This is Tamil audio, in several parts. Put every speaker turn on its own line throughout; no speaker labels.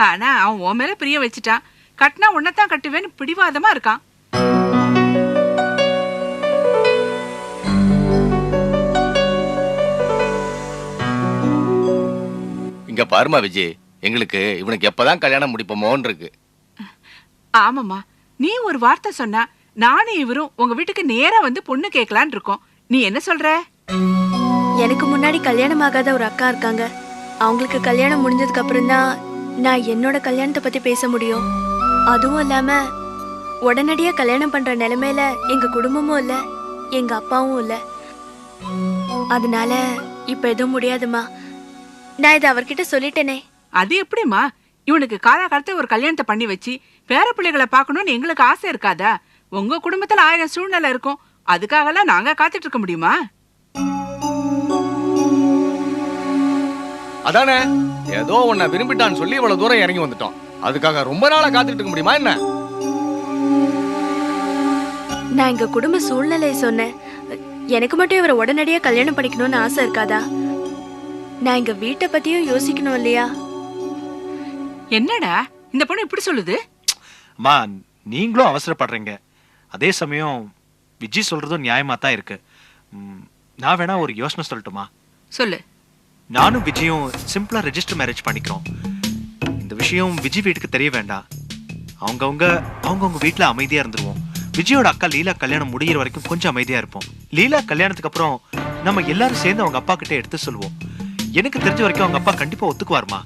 ஆனா அவன் உன் மேல பிரிய வச்சுட்டான். கட்டினா உன்னதான் கட்டுவேன்னு பிடிவாதமா இருக்கான்.
இங்க பாருமா விஜய், எங்களுக்கு இவனுக்கு எப்பதான் கல்யாணம் முடிப்போமோன்னு இருக்கு.
ஆமாமா, நீ ஒரு வார்த்தை சொன்னா நானும் இவரும் உங்க வீட்டுக்கு நேரா வந்து பொண்ணு கேட்கலான் இருக்கோம். நீ என்ன சொல்ற?
எனக்கு முன்னாடி கல்யாணம் ஆகாத ஒரு அக்கா இருக்காங்க. அவங்களுக்கு கல்யாணம் முடிஞ்சதுக்கு அப்புறம் தான் நான் என்னோட கல்யாணத்தை பத்தி பேச முடியும். அதுவும் இல்லாம உடனடியா கல்யாணம் பண்ற நிலைமையில எங்க குடும்பமும் இல்ல, எங்க அப்பாவும் இல்ல. அதனால இப்ப எதுவும் முடியாதுமா. நான் இதை அவர்கிட்ட சொல்லிட்டேனே.
அது எப்படிமா? இவனுக்கு காலகாலத்துல ஒரு கல்யாணத்தை பண்ணி வச்சு பேர பிள்ளைகளை பார்க்கணும்னு எங்களுக்கு ஆசை இருக்காதா? உங்க குடும்பத்துல 1000 சூழ்நிலை இருக்கும். அதுக்காகலாம் நாங்க காத்துட்டு இருக்க முடியுமா?
அதானே, ஏதோ உன்னை விரும்பிட்டான்னு சொல்லி இவ்வளவு தூரம் இறங்கி வந்துட்டோம். அதுக்காக ரொம்ப நாளா காத்துட்டு இருக்க முடியுமா என்ன?
நான் எங்க குடும்ப சூழ்நிலையை சொன்னேன். எனக்கு மட்டும் இவரை உடனடியா கல்யாணம் பண்ணிக்கணும்னு ஆசை இருக்காதா? நான் எங்க வீட்டை பத்தியும் யோசிக்கணும் இல்லையா?
என்னடா இந்த பொண்ணு இப்படி சொல்லுது?
அம்மா, நீங்களும் அவசரப்படுறீங்க. அதே சமயம் விஜய் சொல்றதும் நியாயமா தான் இருக்கு. நான் வேணா ஒரு யோசனை சொல்லட்டுமா?
சொல்லு.
நானும் விஜயும் சிம்பிளா ரெஜிஸ்டர் மேரேஜ் பண்ணிக்கிறோம். இந்த விஷயம் விஜய் வீட்டுக்கு தெரிய வேண்டாம். அவங்கவுங்க வீட்டுல அமைதியா இருந்துருவோம். விஜயோட அக்கா லீலா கல்யாணம் முடிகிற வரைக்கும் கொஞ்சம் அமைதியா இருப்போம். லீலா கல்யாணத்துக்கு அப்புறம் நம்ம எல்லாரும் சேர்ந்து அவங்க அப்பா கிட்ட எடுத்து சொல்லுவோம். எனக்கு தெரிஞ்ச வரைக்கும் அவங்க அப்பா கண்டிப்பா ஒத்துக்குவாருமா.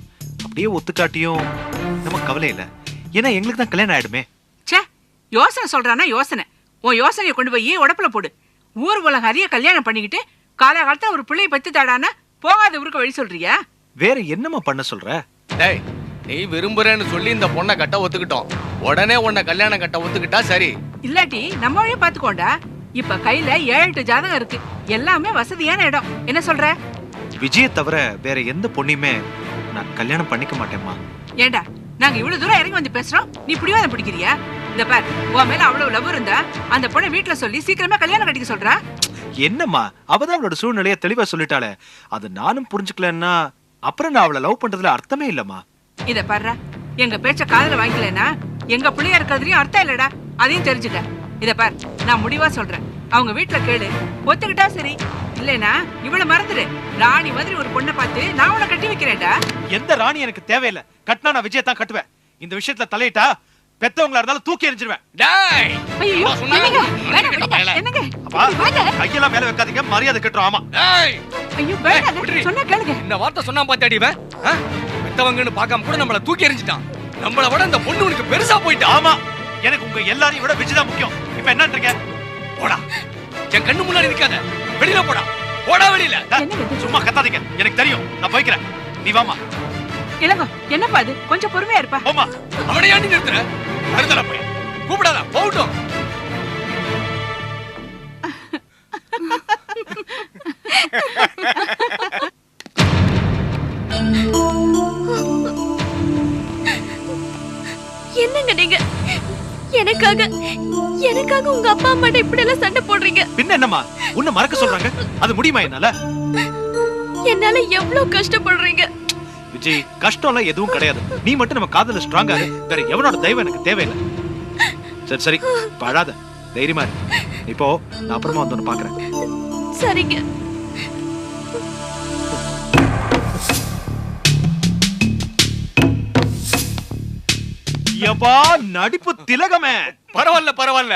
அப்படியே ஒத்துக்காட்டியும் நமக்கு கவலை இல்லை. ஏன்னா எங்களுக்கு தான் கல்யாணம் ஆயிடுமே.
சே, யோசனை சொல்றானா யோசனை. உன் யோசனையை கொண்டு போய் உடப்புல போடு. ஊர் உலகம் அறிய கல்யாணம் பண்ணிக்கிட்டு காலகாலத்துல ஒரு பிள்ளையை பத்து தாடானா போகாத ஊருக்கு வழி சொல்றியா?
வேற என்னமா பண்ண சொல்ற?
டேய், நீ விரும்புறேன்னு சொல்லி இந்த பொண்ணை கட்ட ஒத்துக்கிட்டோம். உடனே உன்னை கல்யாணம் கட்ட ஒத்துக்கிட்டா சரி.
இல்லாட்டி நம்ம வழியை பாத்துக்கோண்டா. இப்ப கையில 7-8 ஜாதகம் இருக்கு. எல்லாமே வசதியான இடம். என்ன சொல்ற?
விஜயை தவிர வேற எந்த பொண்ணையுமே நான் கல்யாணம் பண்ணிக்க மாட்டேம்மா.
ஏண்டா நாங்க இவ்வளவு தூரம் இறங்கி வந்து பேசுறோம், நீ பிடிவாதம் பிடிக்கிறியா? இந்த பார், உன் மேல அவ்வளவு லவ் இருந்தா அந்த பொண்ணை வீட்டுல சொல்லி சீக்கிரமா கல்யாணம் கட்டிக்க சொல்றா.
என்னம்மா, அவதான் அவளோட சூழ்நிலைய தெளிவா சொல்லிட்டாளே. அது நானும் புரிஞ்சுக்கலன்னா அப்புறம் நான் அவளை லவ் பண்றதுல அர்த்தமே இல்லம்மா.
இத பாரு, எங்க பேச்ச காதுல வாங்கிக்கலனா எங்க பிள்ளையா இருக்கிறதுலயும் அர்த்தம் இல்லடா. அதையும் தெரிஞ்சுக்க. இத பார், நான் முடிவா சொல்றேன். அவங்க வீட்டுல கேளு, ஒத்துக்கிட்டா சரி. இல்லனா இவள மறந்துடு. ராணி மாதிரி ஒரு பொண்ணை பார்த்து நான் உன்னை கட்டி வைக்கிறேன்டா.
எந்த ராணி எனக்கு தேவையில்லை. கட்டினா நான் விஜயை தான் கட்டுவேன். இந்த விஷயத்துல தலையிட்டா பெத்தவங்களா இருந்தாலும் தூக்கி எறிஞ்சிருவேன்.
டேய்,
ஐயோ, என்னங்க? வேணாம், என்னங்க?
அப்பா, கையெல்லாம் மேல வைக்காதீங்க, மரியாதை கட்டுறோம். ஆமா.
டேய்,
ஐயோ, வேணாங்க. சொன்னா கேளுங்க.
இந்த வார்த்தை சொன்னா பாத்தாடி இவன் பெத்தவங்கன்னு பார்க்காம கூட நம்மள தூக்கி எறிஞ்சிட்டான். நம்மள விட இந்த பொண்ணு உனக்கு பெருசா போயிட்டா.
ஆமா, எனக்கு உங்க எல்லாரையும் விட விஜய் தான் முக்கியம். இப்ப என்னன்றீங்க?
போடா, என் கண்ணு முன்னாடி நிக்காத. வெளியில போடா, போடா வெளியில.
சும்மா கத்தாதீங்க, எனக்கு தெரியும். நான் போய்க்கிறேன், நீ வாமா.
இளங்கோ, என்னப்பா அது? கொஞ்சம் பொறுமையா இருப்பா.
போமா.
அவனை ஏண்டி நிறுத்துற? அறுதல போய் கூப்பிடாத, போகட்டும்.
என்னங்க நீங்க எனக்காக உங்க அப்பா அம்மா இப்படி எல்லாம் சண்டை போடுறீங்க?
பின்ன என்னம்மா, உன்னை மறக்க சொல்றாங்க, அது முடியுமா என்னால?
என்னால எவ்வளவு கஷ்டப்படுறீங்க?
விஜய், கஷ்டம்லாம் எதுவும் கிடையாது. நீ மட்டும் நம்ம காதல ஸ்ட்ராங்கா இரு. வேற எவனோட தெய்வம் எனக்கு தேவையில்லை. சரி சரி, பழாத, தைரியமா இரு. இப்போ நான் அப்புறமா வந்து ஒன்னு பாக்குறேன்.
சரிங்க.
யப்பா, நடிப்பு திலகமே.
பரவாயில்ல பரவாயில்ல,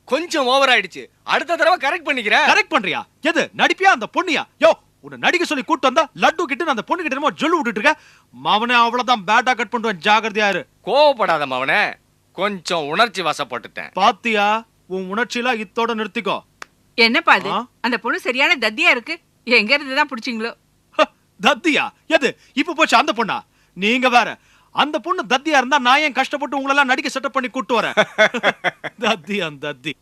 கொஞ்சம் ஓவர் ஆயிடுச்சு. அடுத்த தடவை கரெக்ட் பண்ணிக்கிறேன்.
கரெக்ட் பண்றியா? எது, நடிப்பியா அந்த பொண்ணியா? யோ, உன்னை நடிக்க சொல்லி கூட்டு வந்தா லட்டு கிட்ட அந்த பொண்ணு கிட்ட ஜொல்லு விட்டுட்டு இருக்க. மாவனே அவ்வளவுதான், பேட்டா கட் பண்ணுவேன், ஜாகிரதையா இரு.
கோவப்படாத மாவனே, கொஞ்சம் உணர்ச்சி வசப்பட்டுட்டேன்.
பாத்தியா, உன் உணர்ச்சியெல்லாம் இத்தோட நிறுத்திக்கோ.
என்னப்பா அது? அந்த பொண்ணு சரியான தத்தியா இருக்கு. எங்க இருந்துதான் பிடிச்சிங்களோ?
தத்தியா? எது, இப்ப போச்சு அந்த பொண்ணா? நீங்க வேற. அந்த பொண்ணு தத்தியா இருந்தா நான் ஏன் கஷ்டப்பட்டு உங்களெல்லாம் நடிக்க செட்டப் பண்ணி கூட்டு வரேன்? தத்தி.